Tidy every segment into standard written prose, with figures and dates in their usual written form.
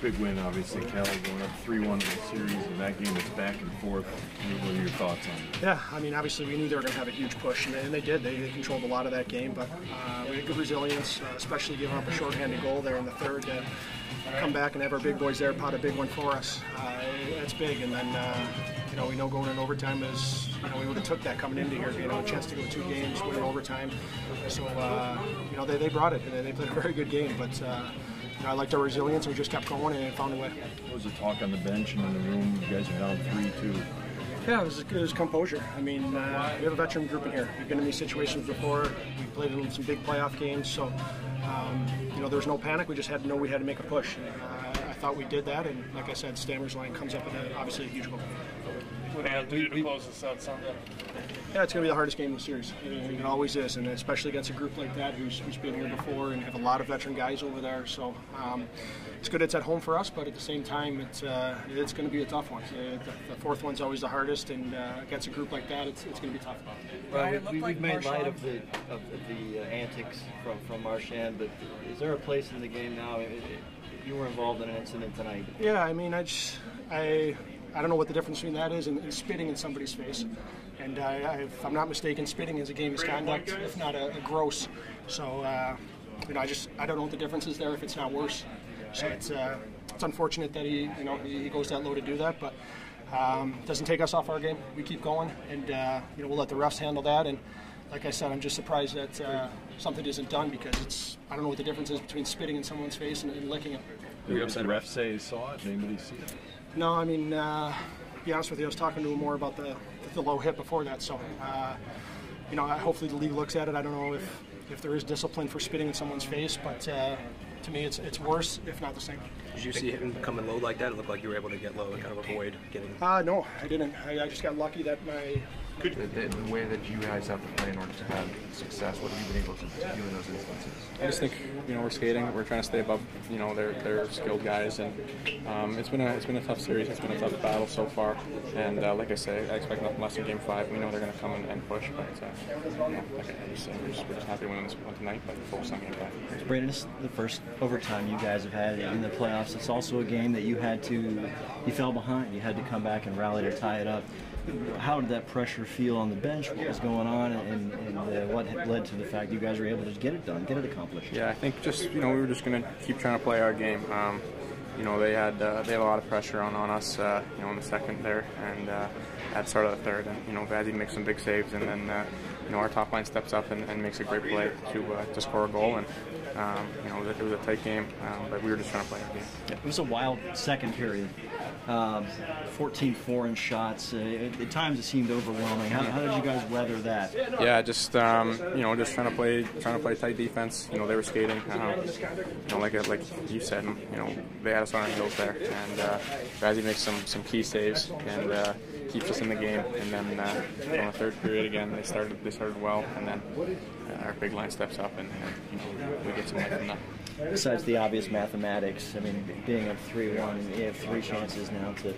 Big win, obviously. Cal going up 3-1 in the series, and that game is back and forth. What are your thoughts on it? Yeah, I mean, obviously we knew they were going to have a huge push, and they did. They controlled a lot of that game, but we had good resilience, especially giving up a shorthanded goal there in the third. Come back and have our big boys there pot a big one for us. That's big, and then we know going in overtime is we would have took that coming into here, a chance to go 2 games, win in overtime. So they brought it, and they played a very good game, but. I liked our resilience, and we just kept going and found a way. What was the talk on the bench and in the room? You guys are down 3-2. Yeah, it was composure. I mean, we have a veteran group in here. We've been in these situations before. We played in some big playoff games, so there was no panic. We just had to know we had to make a push. And, I thought we did that, and like I said, Stammer's line comes up with obviously a huge goal. What do you have to do to close this out Sunday? Yeah, it's going to be the hardest game in the series. It always is, and especially against a group like that who's been here before and have a lot of veteran guys over there. So it's good it's at home for us, but at the same time, it's going to be a tough one. The fourth one's always the hardest, and against a group like that, it's going to be tough. Well, we've made light of the antics from Marchand, but is there a place in the game now? You were involved in an incident tonight. Yeah, I mean, I don't know what the difference between that is and spitting in somebody's face. And if I'm not mistaken, spitting is a game misconduct, if not a gross. So, I don't know what the difference is there if it's not worse. So it's unfortunate that he goes that low to do that, but it doesn't take us off our game. We keep going, and we'll let the refs handle that. And like I said, I'm just surprised that something isn't done because I don't know what the difference is between spitting in someone's face and licking it. Did the refs say he saw it? Anybody see it? No, I mean, to be honest with you, I was talking to him more about the low hit before that. So, hopefully the league looks at it. I don't know if there is discipline for spitting in someone's face, but to me, it's worse, if not the same. Did you see him coming low like that? It looked like you were able to get low and kind of avoid getting. No, I didn't. I just got lucky that the way that you guys have to play in order to have success, what have you been able to do in those instances? I just think we're skating. We're trying to stay above their skilled guys, and it's been a tough series. It's been a tough battle so far, and like I say, I expect nothing less in Game 5. We know they're going to come and push, but like I just said, we're just happy winning this one tonight, but focus on Game 5. Brandon, this is the first overtime you guys have had in the playoffs. It's also a game that you fell behind. You had to come back and rally to tie it up. How did that pressure feel on the bench? What was going on, and what led to the fact you guys were able to just get it done, get it accomplished? Yeah, I think just we were just going to keep trying to play our game. They had a lot of pressure on us, in the second there, and at the start of the third, and Vazzy makes some big saves, and then our top line steps up and makes a great play to score a goal, and it was a tight game, but we were just trying to play our game. Yeah. It was a wild second period. 14 foreign shots. At times it seemed overwhelming. How did you guys weather that? Yeah, just just trying to play tight defense. They were skating. Like you said, they had us on our heels there, and Vazzy makes some key saves and keeps us in the game. And then in the third period again, they started well, and then our big line steps up, and we get some life from that. Besides the obvious mathematics, I mean, being up 3-1, you have 3 chances now to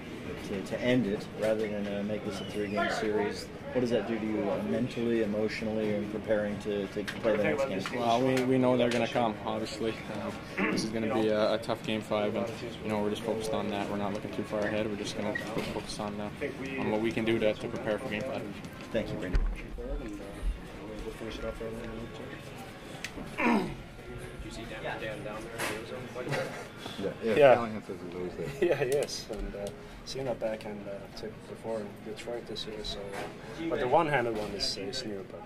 end it rather than make this a 3-game series. What does that do to you mentally, emotionally, and preparing to play the next game? Well, we know they're going to come, obviously. This is going to be a tough Game 5, and we're just focused on that. We're not looking too far ahead. We're just going to focus on what we can do to prepare for Game 5. Thank you, Brandon. We'll finish it off right you see Dan down there? Yeah, yes. And seeing that backhand tip before in Detroit this year, so but the one-handed one is new, but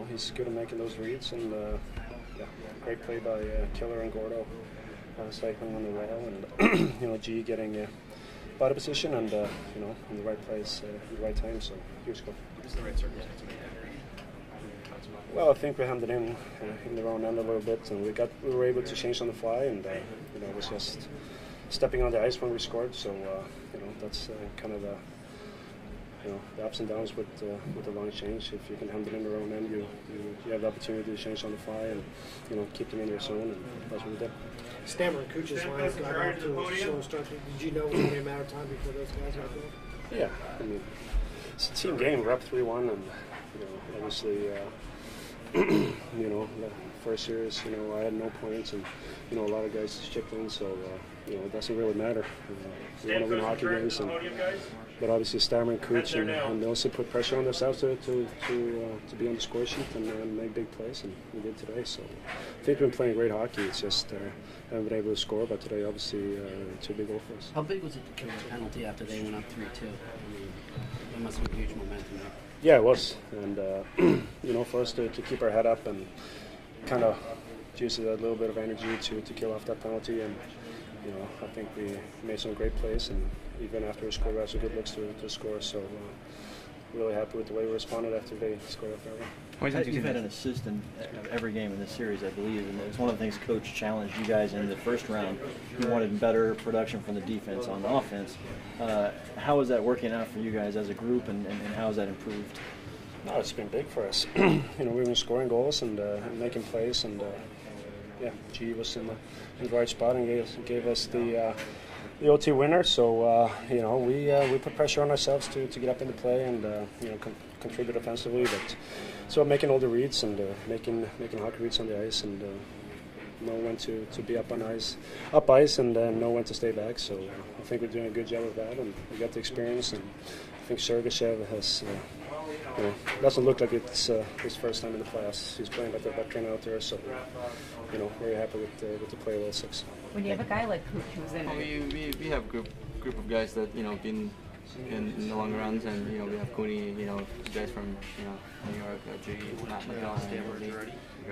he's good at making those reads, and great play by Killer and Gordo cycling on the rail, and G getting body position and in the right place at the right time, so huge goal. What's the right circumstance? Well, I think we handed in their own end a little bit, and we were able to change on the fly, and it was just stepping on the ice when we scored. So that's kind of the ups and downs with the long change. If you can handle it in their own end, you have the opportunity to change on the fly and keep them in their zone, and that's what we did. Stammer and Kuch's line got off to a slow start. Did you know it was only a matter of time before those guys got there? Yeah, I mean it's a team game. We're up 3-1, and obviously. You know, the first years, you know, I had no points, and you know, a lot of guys chipped in, so you know, it doesn't really matter. We want to win hockey games, but obviously Stammer and Cooch and they also put pressure on themselves to be on the score sheet and make big plays, and we did today. So I think we've been playing great hockey. It's just haven't been able to score, but today obviously 2 big goals for us. How big was it to kill the penalty after they went up 3-2? I mean, that must have been huge momentum there. Yeah, it was, and you know, for us to keep our head up and kind of use a little bit of energy to kill off that penalty, and you know, I think we made some great plays, and even after we scored, we had some good looks to score. So really happy with the way we responded after they scored off that one. You've had an assist in every game in this series, I believe, and it's one of the things Coach challenged you guys in the first round. He wanted better production from the defense on offense. How is that working out for you guys as a group, and how has that improved? No, it's been big for us. You know, we've been scoring goals and making plays, and yeah, G was in the right spot and gave us the OT winner. So you know, we put pressure on ourselves to get up into play and you know, contribute offensively. But so making all the reads and making hockey reads on the ice, and know when to be up ice, and know when to stay back. So I think we're doing a good job of that, and we got the experience. And I think Sergachev has. You know, doesn't look like it's his first time in the playoffs. He's playing like a veteran out there, so you know, very happy with the play of all 6. When you have a guy like Cooch who's in it, we have group of guys that, you know, been in the long runs, and you know, we have Cooney, you know, guys from, you know, New York, G, Matt McDonald,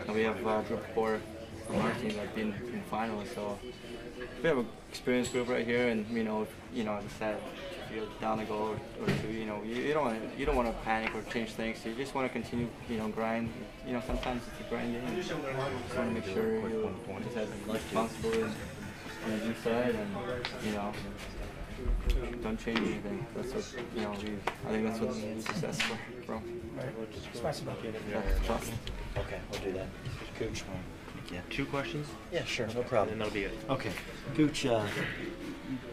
and we have group 4 from our team that been in finals. So we have an experienced group right here, and you know, as I said, if you're down a goal or 2, you know, you don't want to panic or change things. You just want to continue, you know, grind. You know, sometimes it's a grind game. You just want to make sure you just have responsibility on the inside, and you know, don't change anything. That's what, you know, I think that's what the success from. Trust. Okay, we'll do that. Coach. Yeah. 2 questions? Yeah, sure, no problem. And that'll be it. Okay. Coach,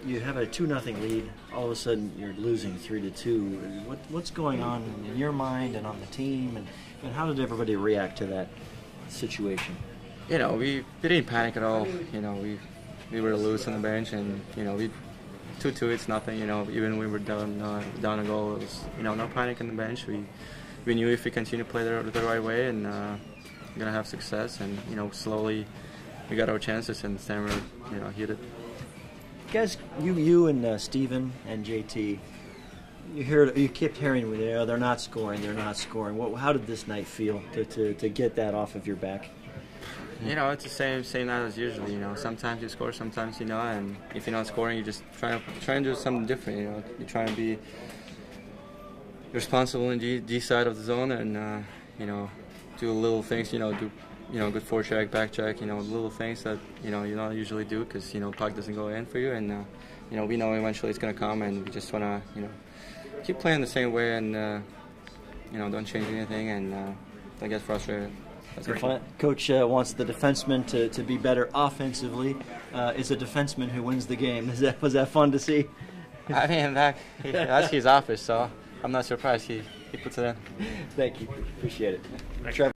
you have a 2-0 lead. All of a sudden, you're losing 3-2. What's going on in your mind and on the team, and how did everybody react to that situation? You know, we didn't panic at all. You know, we were loose on the bench, and you know, 2-2, it's nothing. You know, even when we were down a goal, it was, you know, no panic on the bench. We knew if we continue to play the right way, and we're gonna have success, and you know, slowly we got our chances, and Stammer, you know, hit it. Guys, you and Steven and JT, you kept hearing, you know, they're not scoring. How did this night feel to get that off of your back? You know, it's the same night as usual. You know, sometimes you score, sometimes you know, and if you're not scoring, you just try to do something different. You know, you're trying to be responsible in G side of the zone, and you know, do little things. You know, do good forecheck, back check. You know, little things that you know you don't usually do because you know puck doesn't go in for you, and you know, we know eventually it's gonna come, and we just wanna, you know, keep playing the same way, and you know, don't change anything, and don't get frustrated. Coach wants the defenseman to be better offensively. Is a defenseman who wins the game. Was that fun to see? I mean, that's his office, so I'm not surprised he puts it in. Thank you. Appreciate it. Trevor.